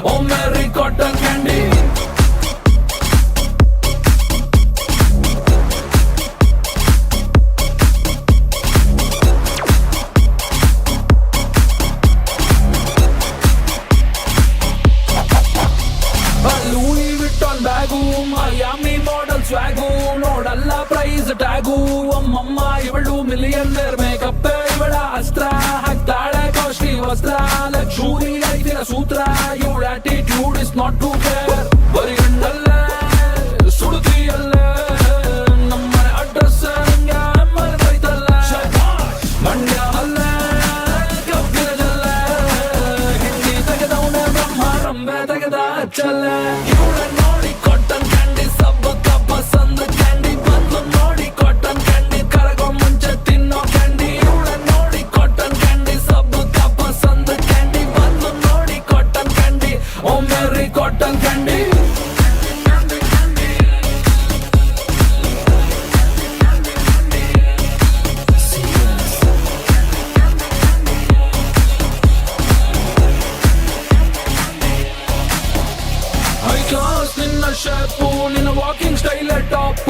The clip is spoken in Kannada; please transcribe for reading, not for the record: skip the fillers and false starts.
Oh Mary cotton candy. Louis Vuitton bag, Miami model ಸ್ವಾಗು, ನೋಡಲ್ಲ ಪ್ರೈಸ್ ಟ್ಯಾಗು. ಅಮ್ಮಮ್ಮ ಇವಳು ಮಿಲಿಯನ್ನೇರ್ ಮೇಕಪ್, ಇವಳ ಅಸ್ತ್ರ ಹಾಕ್ತಾಳೆ ಕಾಸ್ಟ್ಲಿ ವಸ್ತ್ರ. ಲಕ್ಷೂರಿ ಐತಿನ ಸೂತ್ರ, ಇವಳ attitude is not to care. ಬರೀ ಗಂಡಲ್ಲೇ ಸುಡುತ್ತಿಯಲ್ಲೇ ನಮ್ಮನೆ ಅಡ್ರೆಸ್ ನಂಗೆ ಮರೆತೈತಲ್ಲ. ಮಂಡ್ಯ ಅಲ್ಲೇ ಕಬ್ಬಿನ ಜಲ್ಲೆ, ಹಿಂದಿ ತೆಗೆದವನೇ ಬ್ರಹ್ಮ ರಂಬೆ ತೆಗೆದ ಚಲ್ಲೆ. ಇವಳ ನೋಡಿ ಕಾಟನ್ ಕ್ಯಾಂಡಿ ಸಬ್ಬ ಕಬ್ಬ ಸಂದ ಕ್ಯಾಂಡಿ, ಬಂದು ನೋಡಿ ಕಾಟನ್ ಕ್ಯಾಂಡಿ ಕರಗೋ ಮುಂಚೆ ತಿನ್ನೋ ಕ್ಯಾಂಡಿ. ಇವಳ ನೋಡಿ ಕಾಟನ್ ಕ್ಯಾಂಡಿ ಸಬ್ಬ ಕಬ್ಬ ಸಂದ ಕ್ಯಾಂಡಿ, ಬಂದು ನೋಡಿ ಕಾಟನ್ ಕ್ಯಾಂಡಿ. ಓ ಮೇರಿ ಕಾಟನ್ ಕ್ಯಾಂಡಿ. ಹೈ ಕ್ಲಾಸ್ ನಿನ್ನ ಶೇಪು, ನಿನ್ನ ವಾಕಿಂಗ್ ಸ್ಟೈಲ್ ಟಾಪ್,